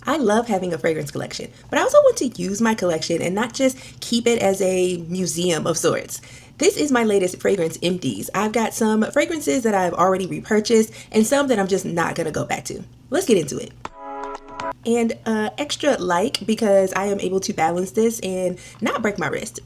I love having a fragrance collection, but I also want to use my collection and not just keep it as a museum of sorts. This is my latest fragrance empties. I've got some fragrances that I've already repurchased and some that I'm just not going to go back to. Let's get into it. And extra light because I am able to balance this and not break my wrist.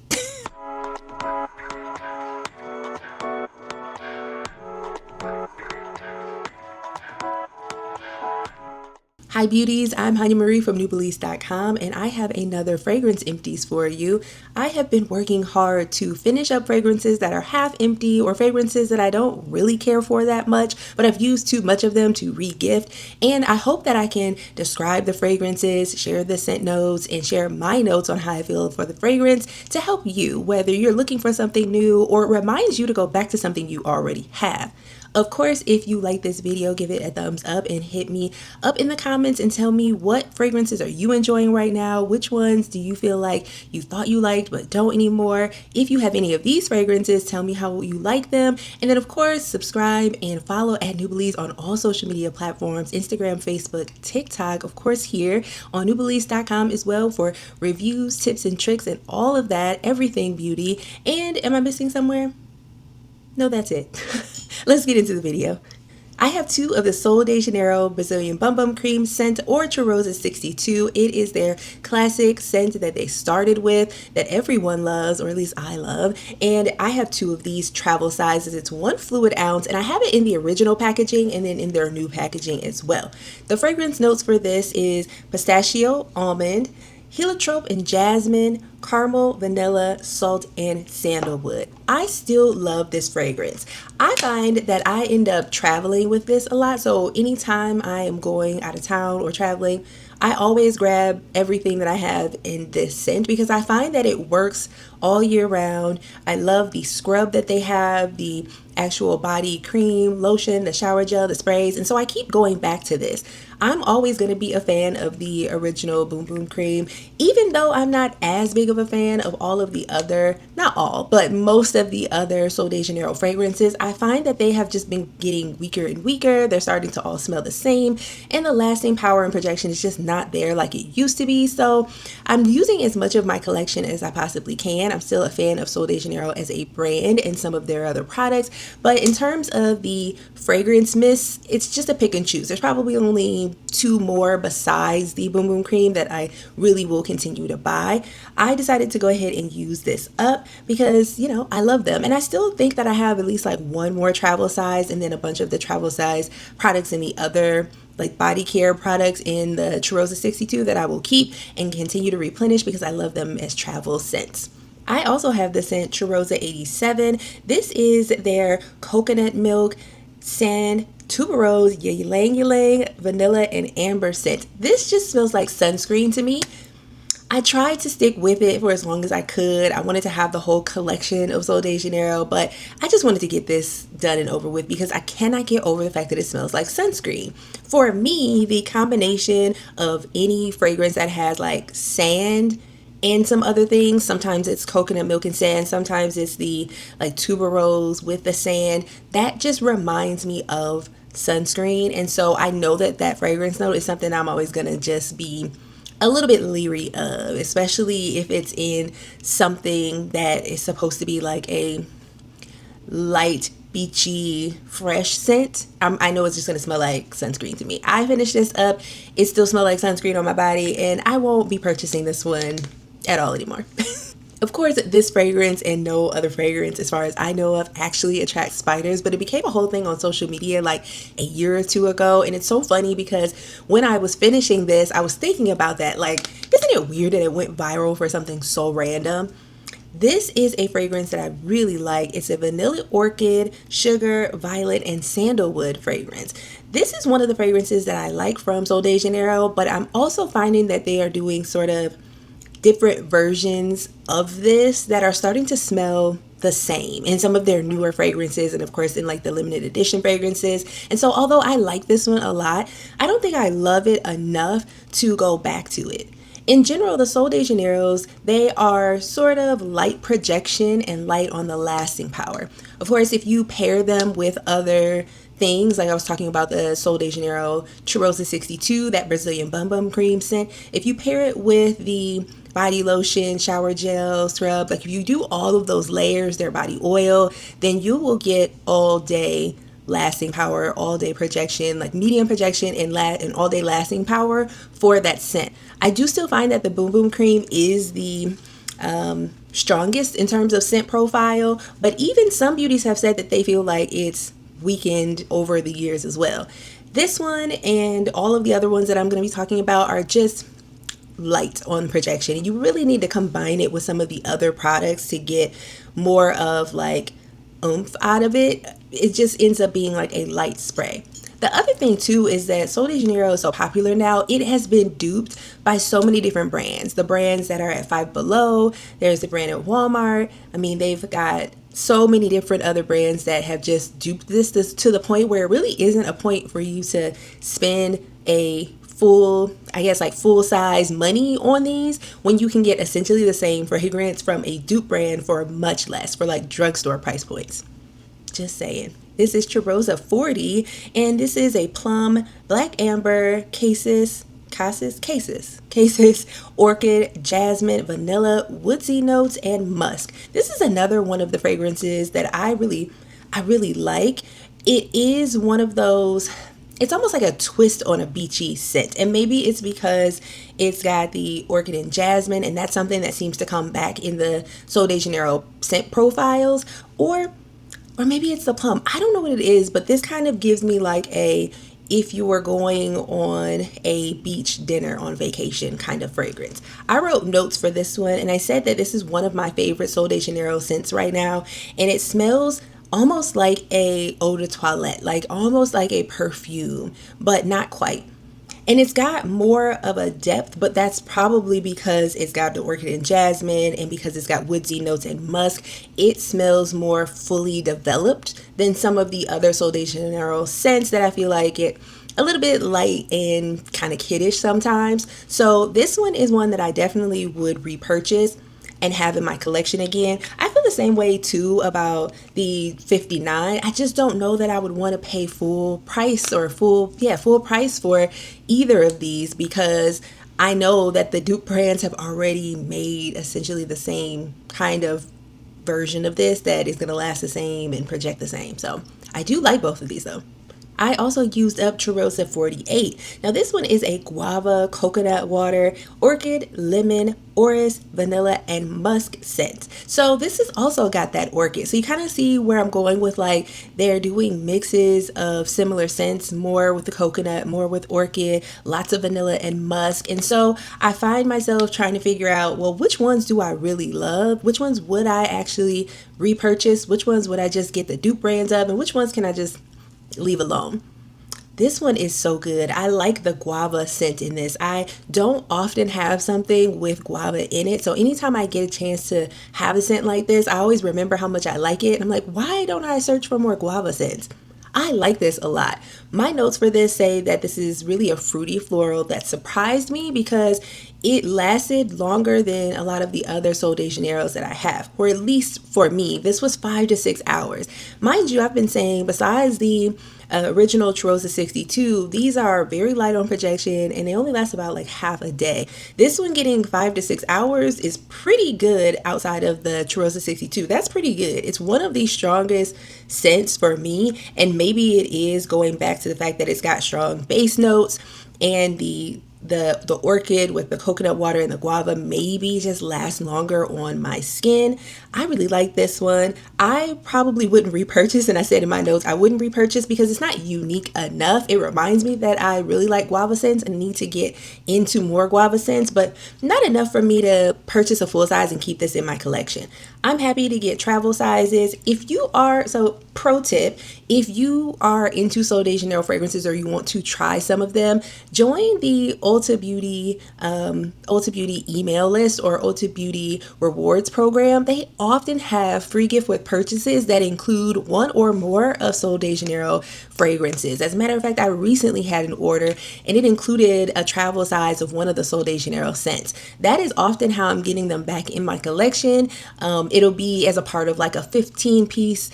Hi beauties, I'm Hanya Marie from Nubelease.com and I have another fragrance empties for you. I have been working hard to finish up fragrances that are half empty or fragrances that I don't really care for that much, but I've used too much of them to re-gift. And I hope that I can describe the fragrances, share the scent notes, and share my notes on how I feel for the fragrance to help you, whether you're looking for something new or it reminds you to go back to something you already have. Of course, if you like this video, give it a thumbs up and hit me up in the comments and tell me what fragrances are you enjoying right now? Which ones do you feel like you thought you liked but don't anymore? If you have any of these fragrances, tell me how you like them. And then of course, subscribe and follow at Nubelease on all social media platforms, Instagram, Facebook, TikTok, of course here on Nubelease.com as well for reviews, tips and tricks and all of that, everything beauty. And am I missing somewhere? No, that's it. Let's get into the video. I have two of the Sol de Janeiro Brazilian Bum Bum Cream scent or Cheirosa 62. It is their classic scent that they started with that everyone loves, or at least I love. And I have two of these travel sizes. It's 1 fluid ounce and I have it in the original packaging and then in their new packaging as well. The fragrance notes for this is pistachio, almond, heliotrope and jasmine, caramel, vanilla, salt, and sandalwood. I still love this fragrance. I find that I end up traveling with this a lot. So anytime I am going out of town or traveling, I always grab everything that I have in this scent because I find that it works all year round. I love the scrub that they have, the actual body cream, lotion, the shower gel, the sprays, and so I keep going back to this. I'm always going to be a fan of the original Boom Boom Cream, even though I'm not as big of a fan of all of the other, not all, but most of the other Sol de Janeiro fragrances. I find that they have just been getting weaker and weaker. They're starting to all smell the same, and the lasting power and projection is just not there like it used to be. So I'm using as much of my collection as I possibly can. I'm still a fan of Sol de Janeiro as a brand and some of their other products, but in terms of the fragrance mist, it's just a pick and choose. There's probably only two more besides the Boom Boom Cream that I really will continue to buy. I decided to go ahead and use this up because, you know, I love them. And I still think that I have at least like one more travel size and then a bunch of the travel size products in the other like body care products in the Cheirosa 62 that I will keep and continue to replenish because I love them as travel scents. I also have the scent Cheirosa 87. This is their coconut milk, sand, tuberose, ylang ylang, vanilla, and amber scent. This just smells like sunscreen to me. I tried to stick with it for as long as I could. I wanted to have the whole collection of Sol de Janeiro, but I just wanted to get this done and over with because I cannot get over the fact that it smells like sunscreen. For me, the combination of any fragrance that has like sand and some other things, sometimes it's coconut milk and sand, sometimes it's the like tuberose with the sand, that just reminds me of sunscreen. And so I know that that fragrance note is something I'm always gonna just be a little bit leery of, especially if it's in something that is supposed to be like a light beachy fresh scent. I know it's just gonna smell like sunscreen to me. I finished this up, it still smells like sunscreen on my body, and I won't be purchasing this one at all anymore. Of course, this fragrance and no other fragrance, as far as I know of, actually attracts spiders, but it became a whole thing on social media like a year or two ago. And it's so funny because when I was finishing this, I was thinking about that. Like, isn't it weird that it went viral for something so random? This is a fragrance that I really like. It's a vanilla orchid, sugar, violet, and sandalwood fragrance. This is one of the fragrances that I like from Sol de Janeiro, but I'm also finding that they are doing sort of different versions of this that are starting to smell the same in some of their newer fragrances and of course in like the limited edition fragrances. And so although I like this one a lot, I don't think I love it enough to go back to it. In general, the Sol de Janeiros, they are sort of light projection and light on the lasting power. Of course, if you pair them with other things. Like I was talking about the Sol de Janeiro Cheirosa 62, that Brazilian Bum Bum Cream scent. If you pair it with the body lotion, shower gel, scrub, like if you do all of those layers, their body oil, then you will get all day lasting power, all day projection, like medium projection and all day lasting power for that scent. I do still find that the Boom Boom Cream is the strongest in terms of scent profile, but even some beauties have said that they feel like it's weakened over the years as well. This one and all of the other ones that I'm going to be talking about are just light on projection. You really need to combine it with some of the other products to get more of like oomph out of it. It just ends up being like a light spray. The other thing too is that Sol de Janeiro is so popular now, it has been duped by so many different brands. The brands that are at Five Below, there's the brand at Walmart. I mean, they've got so many different other brands that have just duped this to the point where it really isn't a point for you to spend a full size money on these when you can get essentially the same fragrance from a dupe brand for much less, for like drugstore price points. Just saying. This is Cheirosa 40, and this is a plum, black amber, casis, orchid, jasmine, vanilla, woodsy notes, and musk. This is another one of the fragrances that I really like. It is one of those, it's almost like a twist on a beachy scent, and maybe it's because it's got the orchid and jasmine, and that's something that seems to come back in the Sol de Janeiro scent profiles, or maybe it's the plum. I don't know what it is, but this kind of gives me like if you were going on a beach dinner on vacation kind of fragrance. I wrote notes for this one, and I said that this is one of my favorite Sol de Janeiro scents right now, and it smells almost like a eau de toilette, like almost like a perfume, but not quite. And it's got more of a depth, but that's probably because it's got the orchid and jasmine, and because it's got woodsy notes and musk. It smells more fully developed than some of the other Sol de Janeiro scents that I feel like get a little bit light and kind of kiddish sometimes. So this one is one that I definitely would repurchase and have in my collection again. I feel the same way too about the 59. I just don't know that I would want to pay full price for either of these, because I know that the dupe brands have already made essentially the same kind of version of this that is going to last the same and project the same. So I do like both of these though. I also used up Cheirosa 48. Now this one is a guava, coconut water, orchid, lemon, orris, vanilla, and musk scent. So this has also got that orchid. So you kind of see where I'm going with, like, they're doing mixes of similar scents, more with the coconut, more with orchid, lots of vanilla and musk. And so I find myself trying to figure out, well, which ones do I really love? Which ones would I actually repurchase? Which ones would I just get the dupe brands of? And which ones can I just leave alone? This one is so good. I like the guava scent in this. I don't often have something with guava in it, so anytime I get a chance to have a scent like this, I always remember how much I like it, and I'm like, why don't I search for more guava scents? I like this a lot. My notes for this say that this is really a fruity floral that surprised me because it lasted longer than a lot of the other Sol de Janeiros that I have, or at least for me. This was 5 to 6 hours. Mind you, I've been saying besides the original Cheirosa 62, these are very light on projection and they only last about like half a day. This one getting 5 to 6 hours is pretty good outside of the Cheirosa 62. That's pretty good. It's one of the strongest scents for me, and maybe it is going back to the fact that it's got strong base notes, and the orchid with the coconut water and the guava maybe just lasts longer on my skin. I really like this one. I probably wouldn't repurchase, and I said in my notes I wouldn't repurchase because it's not unique enough. It reminds me that I really like guava scents and need to get into more guava scents, but not enough for me to purchase a full size and keep this in my collection. I'm happy to get travel sizes. Pro tip, if you are into Sol de Janeiro fragrances or you want to try some of them, join the Ulta Beauty email list or Ulta Beauty rewards program. They often have free gift with purchases that include one or more of Sol de Janeiro fragrances. As a matter of fact, I recently had an order and it included a travel size of one of the Sol de Janeiro scents. That is often how I'm getting them back in my collection. It'll be as a part of like a 15-piece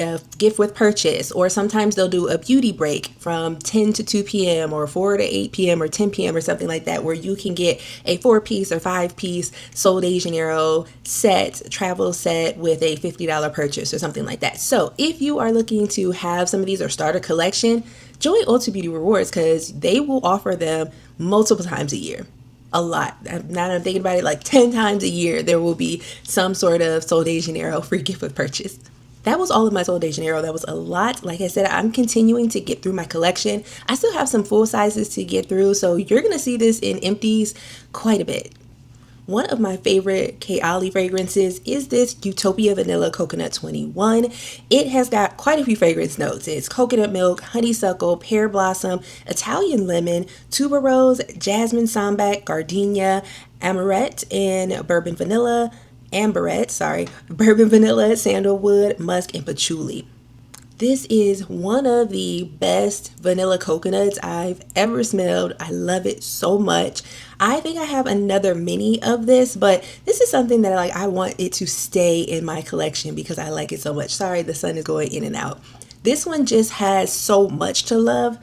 a gift with purchase, or sometimes they'll do a beauty break from 10 to 2 p.m. or 4 to 8 p.m. or 10 p.m. or something like that, where you can get a 4-piece or 5-piece Sol de Janeiro set, travel set with a $50 purchase or something like that. So if you are looking to have some of these or start a collection, join Ulta Beauty Rewards, because they will offer them multiple times a year. A lot. Now that I'm thinking about it, like 10 times a year, there will be some sort of Sol de Janeiro free gift with purchase. That was all of my Sol de Janeiro. That was a lot. Like I said, I'm continuing to get through my collection. I still have some full sizes to get through, so you're going to see this in empties quite a bit. One of my favorite Kayali fragrances is this Utopia Vanilla Coconut 21. It has got quite a few fragrance notes. It's coconut milk, honeysuckle, pear blossom, Italian lemon, tuberose, jasmine sambac, gardenia, amberette, and bourbon vanilla, sandalwood, musk, and patchouli. This is one of the best vanilla coconuts I've ever smelled. I love it so much. I think I have another mini of this, but this is something that I want it to stay in my collection because I like it so much. Sorry, the sun is going in and out. This one just has so much to love.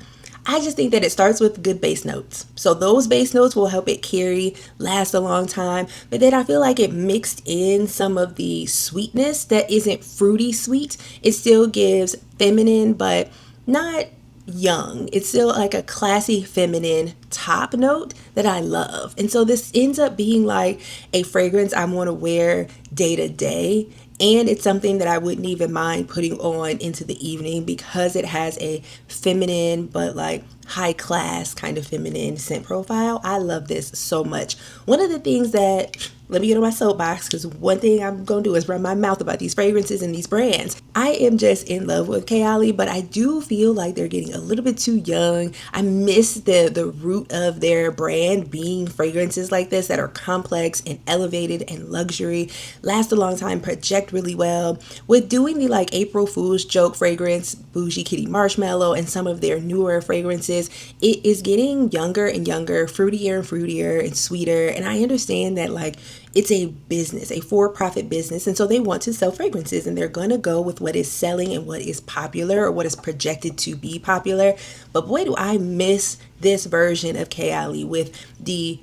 I just think that it starts with good base notes. So those base notes will help it last a long time. But then I feel like it mixed in some of the sweetness that isn't fruity sweet. It still gives feminine, but not young. It's still like a classy feminine top note that I love. And so this ends up being like a fragrance I want to wear day to day. And it's something that I wouldn't even mind putting on into the evening because it has a feminine but like high class kind of feminine scent profile. I love this so much. One of the things that, let me get on my soapbox, because one thing I'm going to do is run my mouth about these fragrances and these brands. I am just in love with Kayali, but I do feel like they're getting a little bit too young. I miss the root of their brand being fragrances like this that are complex and elevated and luxury, last a long time, project really well. With doing the like April Fool's joke fragrance, Bougie Kitty Marshmallow, and some of their newer fragrances, it is getting younger and younger, fruitier and fruitier and sweeter. And I understand that like it's a business, a for-profit business, and so they want to sell fragrances, and they're going to go with what is selling and what is popular or what is projected to be popular. But boy, do I miss this version of Kayali with the,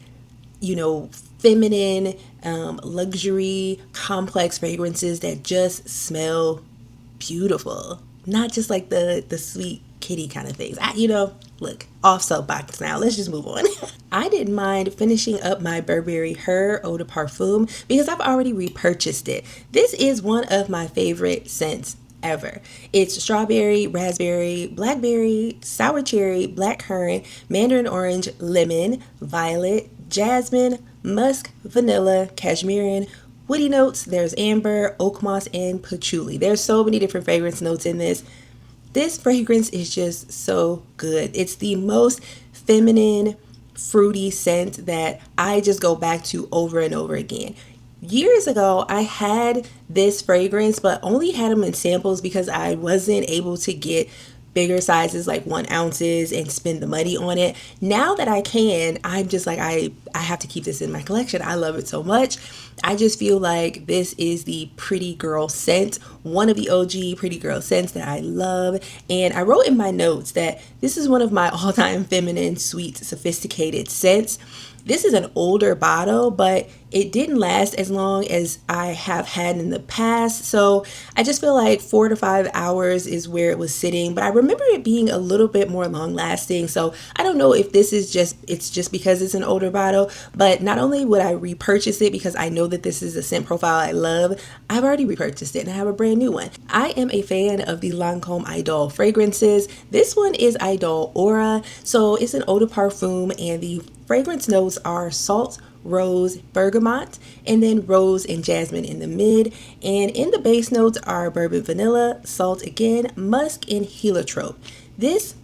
feminine, luxury, complex fragrances that just smell beautiful. Not just like the sweet kitty kind of things. Look, off soapbox now. Let's just move on. I didn't mind finishing up my Burberry Her Eau de Parfum because I've already repurchased it. This is one of my favorite scents ever. It's strawberry, raspberry, blackberry, sour cherry, blackcurrant, mandarin orange, lemon, violet, jasmine, musk, vanilla, cashmere, woody notes. There's amber, oak moss, and patchouli. There's so many different fragrance notes in this. This fragrance is just so good. It's the most feminine, fruity scent that I just go back to over and over again. Years ago, I had this fragrance, but only had them in samples because I wasn't able to get bigger sizes like 1 ounces and spend the money on it. Now that I can, I'm just like, I have to keep this in my collection. I love it so much. I just feel like this is the pretty girl scent, one of the OG pretty girl scents that I love. And I wrote in my notes that this is one of my all-time feminine, sweet, sophisticated scents. This is an older bottle, but it didn't last as long as I have had in the past. So I just feel like 4 to 5 hours is where it was sitting. But I remember it being a little bit more long lasting. So I don't know if this is just because it's an older bottle. But not only would I repurchase it because I know that this is a scent profile I love, I've already repurchased it and I have a brand new one. I am a fan of the Lancôme Idol fragrances. This one is Idol Aura. So it's an eau de parfum, and the fragrance notes are salt, rose, bergamot, and then rose and jasmine in the mid. And in the base notes are bourbon vanilla, salt again, musk, and heliotrope. This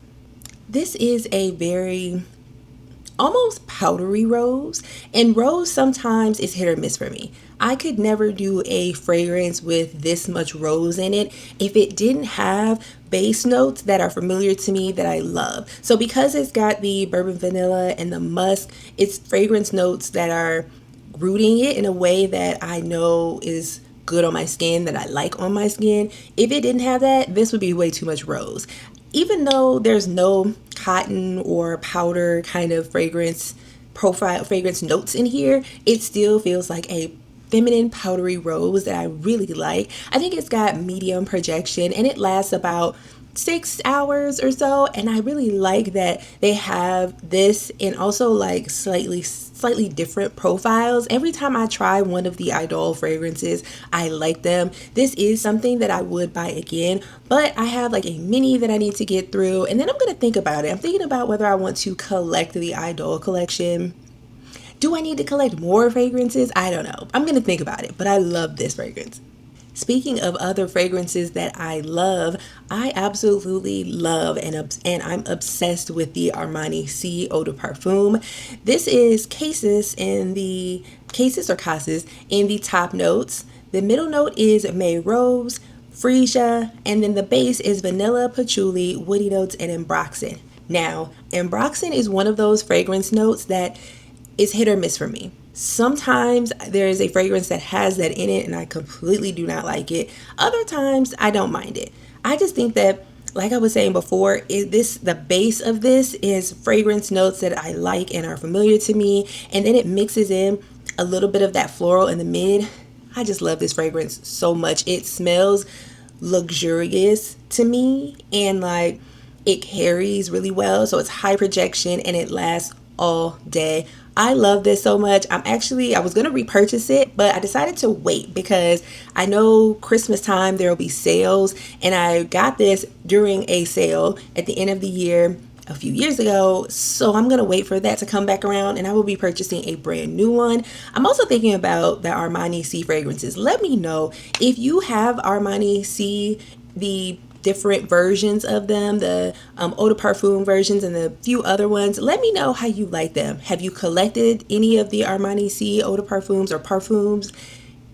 is a very almost powdery rose, and rose sometimes is hit or miss for me. I could never do a fragrance with this much rose in it if it didn't have base notes that are familiar to me that I love. So because it's got the bourbon vanilla and the musk, it's fragrance notes that are rooting it in a way that I know is good on my skin, that I like on my skin. If it didn't have that, this would be way too much rose. Even though there's no cotton or powder kind of fragrance profile, fragrance notes in here, it still feels like a feminine powdery rose that I really like. I think it's got medium projection and it lasts about 6 hours or so, and I really like that they have this and also like slightly different profiles. Every time I try one of the Idol fragrances, I like them. This is something that I would buy again, but I have like a mini that I need to get through, and then I'm gonna think about it. I'm thinking about whether I want to collect the Idol collection. Do I need to collect more fragrances? I don't know. I'm gonna think about it, but I love this fragrance. Speaking of other fragrances that I love, I absolutely love and I'm obsessed with the Armani C Eau de Parfum. This is Cases in the Cases in the top notes. The middle note is May Rose, Freesia, and then the base is vanilla, patchouli, woody notes, and ambroxan. Now, ambroxan is one of those fragrance notes that is hit or miss for me. Sometimes there is a fragrance that has that in it and I completely do not like it. Other times I don't mind it. I just think that, like I was saying before, the base of this is fragrance notes that I like and are familiar to me, and then it mixes in a little bit of that floral in the mid. I just love this fragrance so much. It smells luxurious to me, and like it carries really well, so it's high projection and it lasts all day. I love this so much. I was going to repurchase it, but I decided to wait because I know Christmas time there will be sales, and I got this during a sale at the end of the year a few years ago, so I'm going to wait for that to come back around and I will be purchasing a brand new one. I'm also thinking about the Armani C fragrances. Let me know if you have Armani C, the different versions of them, the Eau de Parfum versions and the few other ones. Let me know how you like them. Have you collected any of the Armani C Eau de Parfums or parfums?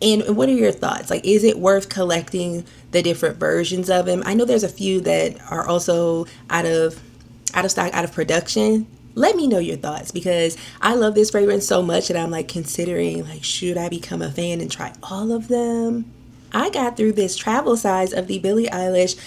And what are your thoughts? Like, is it worth collecting the different versions of them? I know there's a few that are also out of stock, out of production. Let me know your thoughts, because I love this fragrance so much that I'm like considering, like, should I become a fan and try all of them? I got through this travel size of the Billie Eilish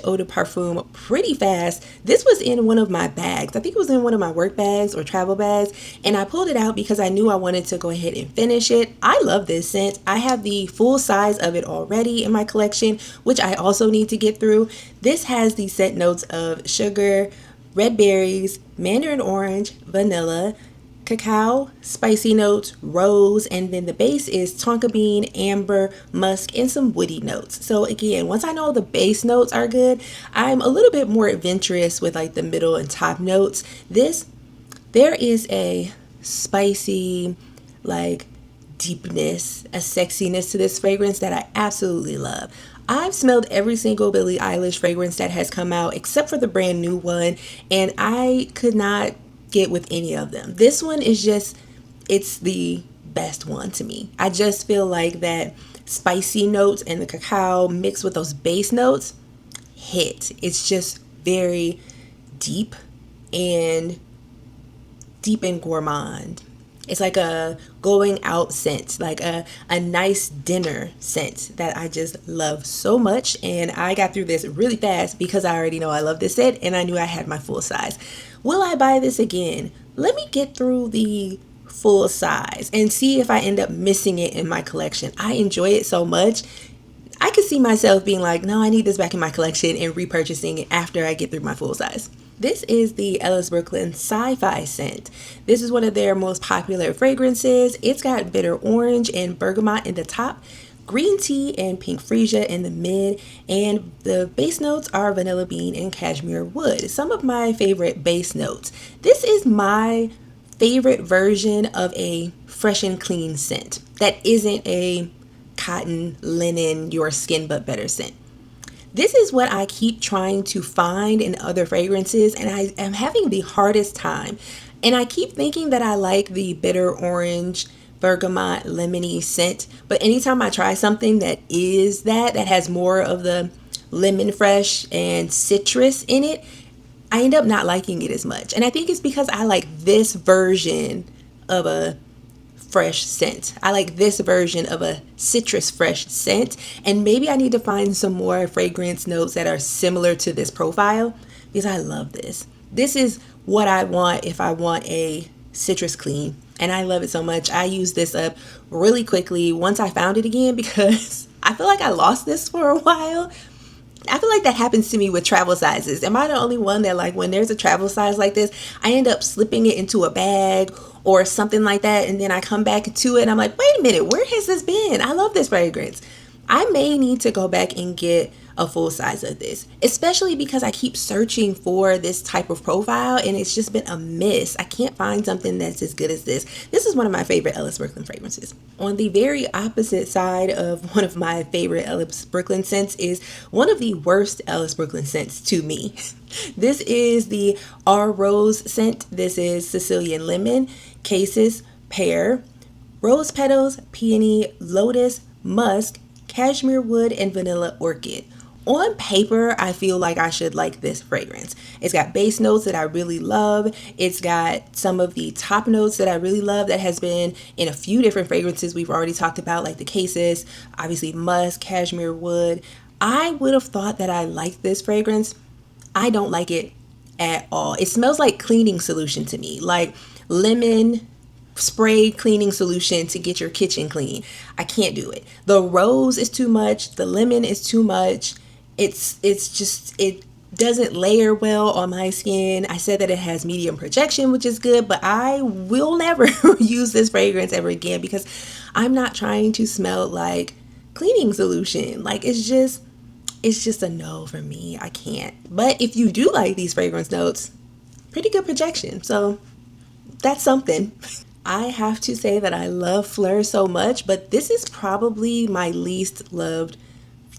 Eau de Parfum pretty fast. This was in one of my bags. I think it was in one of my work bags or travel bags, and I pulled it out because I knew I wanted to go ahead and finish it. I love this scent. I have the full size of it already in my collection, which I also need to get through. This has the scent notes of sugar, red berries, mandarin orange, vanilla, cacao, spicy notes, rose, and then the base is tonka bean, amber, musk, and some woody notes. So again, once I know the base notes are good, I'm a little bit more adventurous with like the middle and top notes. There is a spicy, like, deepness, a sexiness to this fragrance that I absolutely love. I've smelled every single Billie Eilish fragrance that has come out except for the brand new one, and I could not get with any of them. This one is just, it's the best one to me. I just feel like that spicy notes and the cacao mixed with those base notes hit. It's just very deep and gourmand. It's like a going out scent, like a nice dinner scent that I just love so much. And I got through this really fast because I already know I love this scent and I knew I had my full size. Will I buy this again? Let me get through the full size and see if I end up missing it in my collection. I enjoy it so much. I could see myself being like, no, I need this back in my collection, and repurchasing it after I get through my full size. This is the Ellis Brooklyn Sci-Fi scent. This is one of their most popular fragrances. It's got bitter orange and bergamot in the top, green tea and pink freesia in the mid, and the base notes are vanilla bean and cashmere wood. Some of my favorite base notes. This is my favorite version of a fresh and clean scent that isn't a cotton, linen, your skin but better scent. This is what I keep trying to find in other fragrances, and I am having the hardest time. And I keep thinking that I like the bitter orange, bergamot, lemony scent, but anytime I try something that has more of the lemon fresh and citrus in it, I end up not liking it as much. And I think it's because I like this version of a fresh scent. I like this version of a citrus fresh scent, and maybe I need to find some more fragrance notes that are similar to this profile because I love this. This is what I want if I want a citrus clean, and I love it so much. I used this up really quickly once I found it again because I feel like I lost this for a while. I feel like that happens to me with travel sizes. Am I the only one that, like, when there's a travel size like this, I end up slipping it into a bag or something like that, and then I come back to it and I'm like, wait a minute, where has this been? I love this fragrance. I may need to go back and get a full size of this, especially because I keep searching for this type of profile and it's just been a miss. I can't find something that's as good as this. This is one of my favorite Ellis Brooklyn fragrances. On the very opposite side of one of my favorite Ellis Brooklyn scents is one of the worst Ellis Brooklyn scents to me. This is the R Rose scent. This is Sicilian lemon, cassis, pear, rose petals, peony, lotus, musk, cashmere wood, and vanilla orchid. On paper, I feel like I should like this fragrance. It's got base notes that I really love. It's got some of the top notes that I really love that has been in a few different fragrances we've already talked about, like the cassis, obviously musk, cashmere wood. I would have thought that I liked this fragrance. I don't like it at all. It smells like cleaning solution to me, like lemon spray cleaning solution to get your kitchen clean. I can't do it. The rose is too much. The lemon is too much. It doesn't layer well on my skin. I said that it has medium projection, which is good, but I will never use this fragrance ever again because I'm not trying to smell like cleaning solution. Like it's just a no for me. I can't. But if you do like these fragrance notes, pretty good projection. So that's something. I have to say that I love Phlur so much, but this is probably my least loved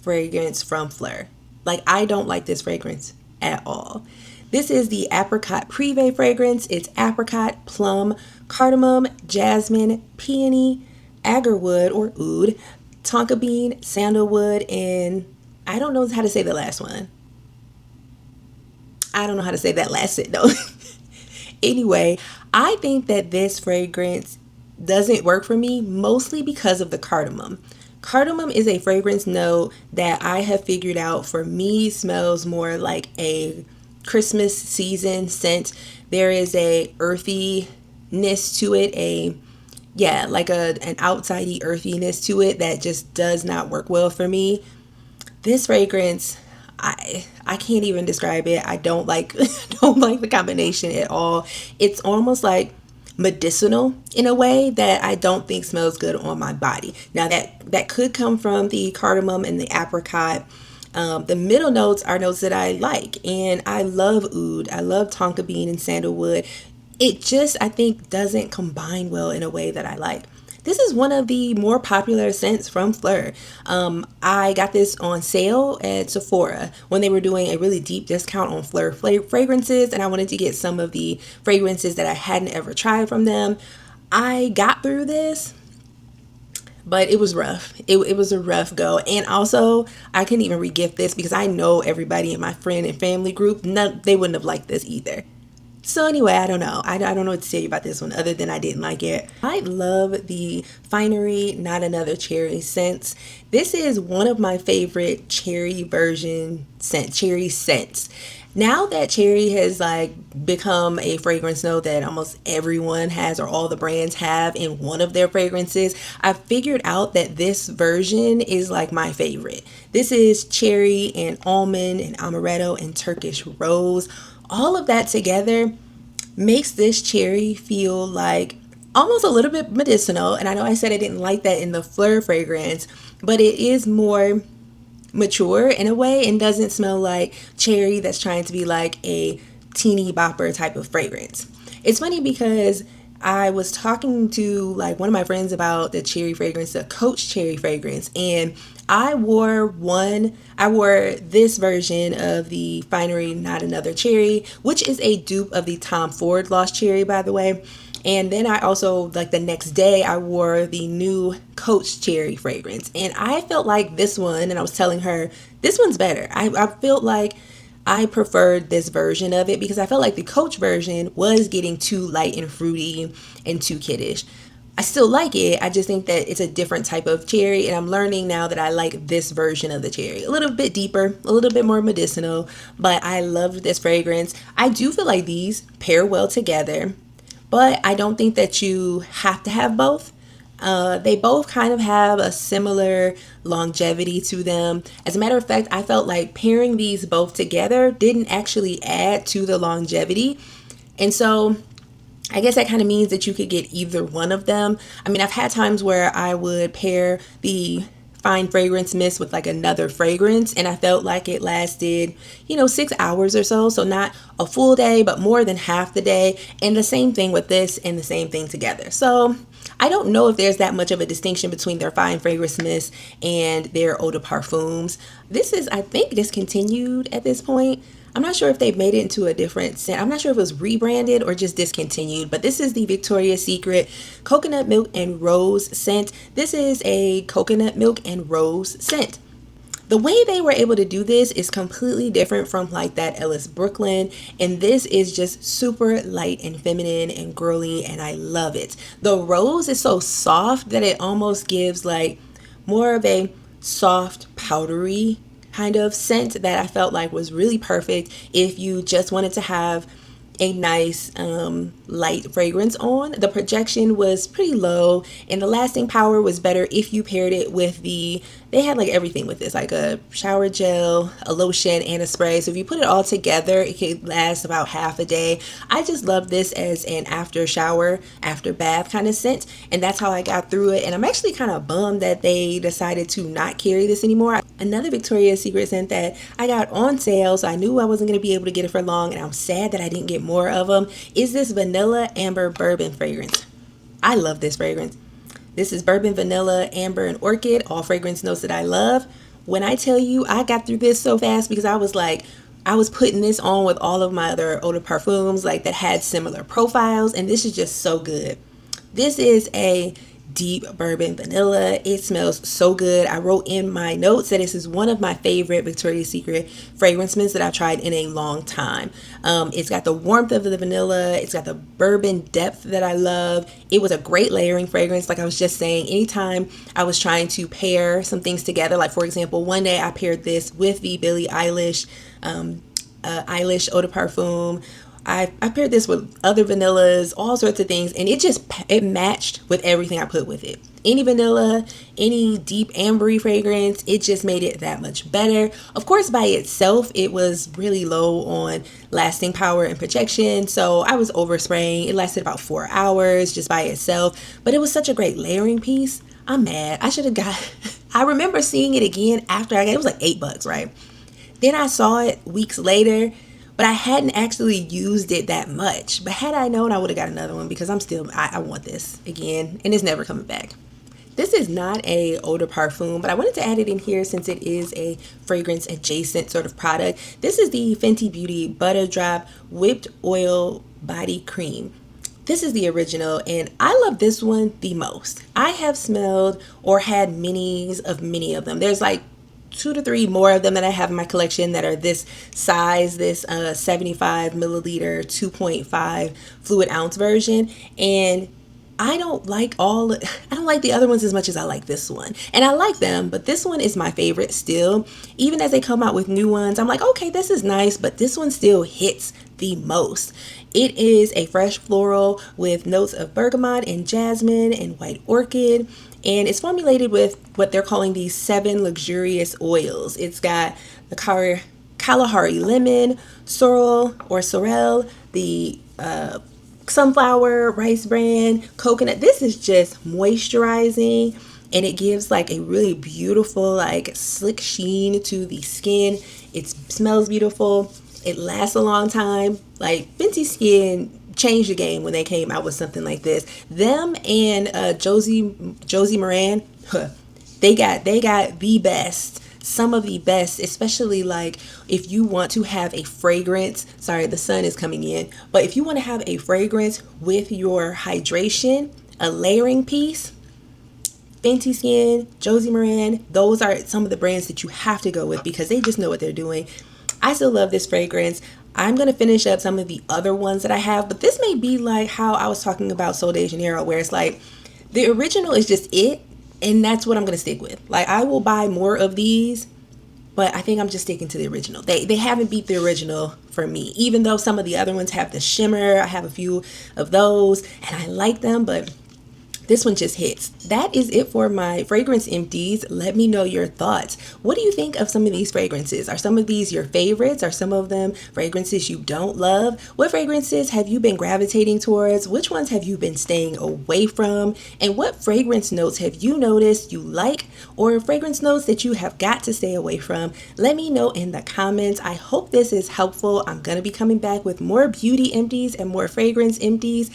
fragrance from Phlur. Like, I don't like this fragrance at all. This is the Apricot Privé fragrance. It's apricot, plum, cardamom, jasmine, peony, agarwood or oud, tonka bean, sandalwood, and I don't know how to say the last one. I don't know how to say that last scent though. Anyway, I think that this fragrance doesn't work for me mostly because of the cardamom. Cardamom is a fragrance note that I have figured out for me smells more like a Christmas season scent. There is a earthiness to it, like an outsidey earthiness to it that just does not work well for me. This fragrance, I can't even describe it. I don't like the combination at all. It's almost like medicinal in a way that I don't think smells good on my body. Now that could come from the cardamom and the apricot. The middle notes are notes that I like, and I love oud. I love tonka bean and sandalwood. It just, I think, doesn't combine well in a way that I like. This is one of the more popular scents from Phlur. I got this on sale at Sephora when they were doing a really deep discount on Phlur fragrances, and I wanted to get some of the fragrances that I hadn't ever tried from them. I got through this, but it was rough. It was a rough go. And also, I couldn't even re-gift this because I know everybody in my friend and family group, they wouldn't have liked this either. So anyway, I don't know. I don't know what to say about this one other than I didn't like it. I love the Finery Not Another Cherry scents. This is one of my favorite cherry scents. Now that cherry has become a fragrance note that almost everyone has, or all the brands have in one of their fragrances, I figured out that this version is like my favorite. This is cherry and almond and amaretto and Turkish rose. All of that together makes this cherry feel like almost a little bit medicinal. And I know I said I didn't like that in the Phlur fragrance, but it is more mature in a way and doesn't smell like cherry that's trying to be like a teeny bopper type of fragrance. It's funny because I was talking to one of my friends about the cherry fragrance, the Coach cherry fragrance, and I wore this version of the Finery Not Another Cherry, which is a dupe of the Tom Ford Lost Cherry, by the way. And then I also, the next day, I wore the new Coach cherry fragrance, and I felt like this one, and I was telling her, this one's better. I felt like I preferred this version of it because I felt like the Coach version was getting too light and fruity and too kiddish. I still like it. I just think that it's a different type of cherry, and I'm learning now that I like this version of the cherry. A little bit deeper, a little bit more medicinal, but I loved this fragrance. I do feel like these pair well together, but I don't think that you have to have both. They both kind of have a similar longevity to them. As a matter of fact, I felt like pairing these both together didn't actually add to the longevity. And so I guess that kind of means that you could get either one of them. I mean, I've had times where I would pair the fine fragrance mist with like another fragrance, and I felt like it lasted, 6 hours or so. So not a full day, but more than half the day. And the same thing with this and the same thing together. So I don't know if there's that much of a distinction between their fine fragrance mist and their eau de parfums. This is, I think, discontinued at this point. I'm not sure if they've made it into a different scent. I'm not sure if it was rebranded or just discontinued, but this is the Victoria's Secret Coconut Milk and Rose scent. This is a coconut milk and rose scent. The way they were able to do this is completely different from like that Ellis Brooklyn, and this is just super light and feminine and girly, and I love it. The rose is so soft that it almost gives like more of a soft powdery kind of scent that I felt like was really perfect if you just wanted to have a nice light fragrance on. The projection was pretty low, and the lasting power was better if you paired it with they had like everything with this, like a shower gel, a lotion, and a spray. So if you put it all together, it could last about half a day. I just love this as an after shower, after bath kind of scent, and that's how I got through it. And I'm actually kind of bummed that they decided to not carry this anymore. Another Victoria's Secret scent that I got on sale, so I knew I wasn't going to be able to get it for long, and I'm sad that I didn't get more of them, is this Vanilla Amber Bourbon fragrance. I love this fragrance. This is bourbon, vanilla, amber, and orchid, all fragrance notes that I love. When I tell you I got through this so fast because I was putting this on with all of my other eau de parfums like that had similar profiles, and this is just so good. This is a deep bourbon vanilla. It smells so good. I wrote in my notes that this is one of my favorite Victoria's Secret fragrance mints that I've tried in a long time. It's got the warmth of the vanilla. It's got the bourbon depth that I love. It was a great layering fragrance. Like I was just saying, anytime I was trying to pair some things together, like for example, one day I paired this with the Billie Eilish Eilish eau de parfum. I paired this with other vanillas, all sorts of things, and it matched with everything I put with it. Any vanilla, any deep ambery fragrance, it just made it that much better. Of course, by itself, it was really low on lasting power and projection, so I was overspraying. It lasted about 4 hours just by itself, but it was such a great layering piece. I'm mad. I should have got, I remember seeing it again after I got it. It was like $8, right? Then I saw it weeks later, but I hadn't actually used it that much. But had I known, I would have got another one because I want this again, and it's never coming back. This is not a eau de parfum, but I wanted to add it in here since it is a fragrance adjacent sort of product. This is the Fenty Beauty Butter Drop Whipped Oil Body Cream. This is the original, and I love this one the most. I have smelled or had minis of many of them. There's like 2 to 3 more of them that I have in my collection that are this size, this 75 milliliter 2.5 fluid ounce version, and I don't like the other ones as much as I like this one. And I like them, but this one is my favorite still. Even as they come out with new ones, I'm like, okay, this is nice, but this one still hits the most. It is a fresh floral with notes of bergamot and jasmine and white orchid. And it's formulated with what they're calling these 7 luxurious oils. It's got the Kalahari lemon, sorrel, the sunflower, rice bran, coconut. This is just moisturizing, and it gives like a really beautiful, like slick sheen to the skin. It smells beautiful. It lasts a long time. Like Fenty Skin changed the game when they came out with something like this. Them and Josie Moran, they got the best. Some of the best, especially like if you want to have a fragrance. Sorry, the sun is coming in. But if you want to have a fragrance with your hydration, a layering piece, Fenty Skin, Josie Moran, those are some of the brands that you have to go with because they just know what they're doing. I still love this fragrance. I'm going to finish up some of the other ones that I have, but this may be like how I was talking about Sol de Janeiro, where it's like The original is just it, and that's what I'm going to stick with. Like, I will buy more of these, but I think I'm just sticking to the original. They haven't beat the original for me, even though some of the other ones have the shimmer. I have a few of those and I like them, but this one just hits. That is it for my fragrance empties. Let me know your thoughts. What do you think of some of these fragrances? Are some of these your favorites? Are some of them fragrances you don't love? What fragrances have you been gravitating towards? Which ones have you been staying away from? And what fragrance notes have you noticed you like, or fragrance notes that you have got to stay away from? Let me know in the comments. I hope this is helpful. I'm going to be coming back with more beauty empties and more fragrance empties.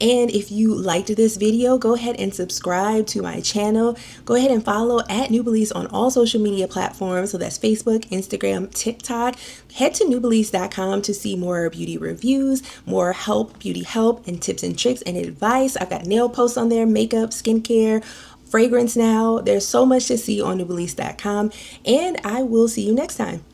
And if you liked this video, go ahead and subscribe to my channel. Go ahead and follow at Nubelease on all social media platforms. So that's Facebook, Instagram, TikTok. Head to Nubelease.com to see more beauty reviews, more beauty help, and tips and tricks and advice. I've got nail posts on there, makeup, skincare, fragrance now. There's so much to see on Nubelease.com. And I will see you next time.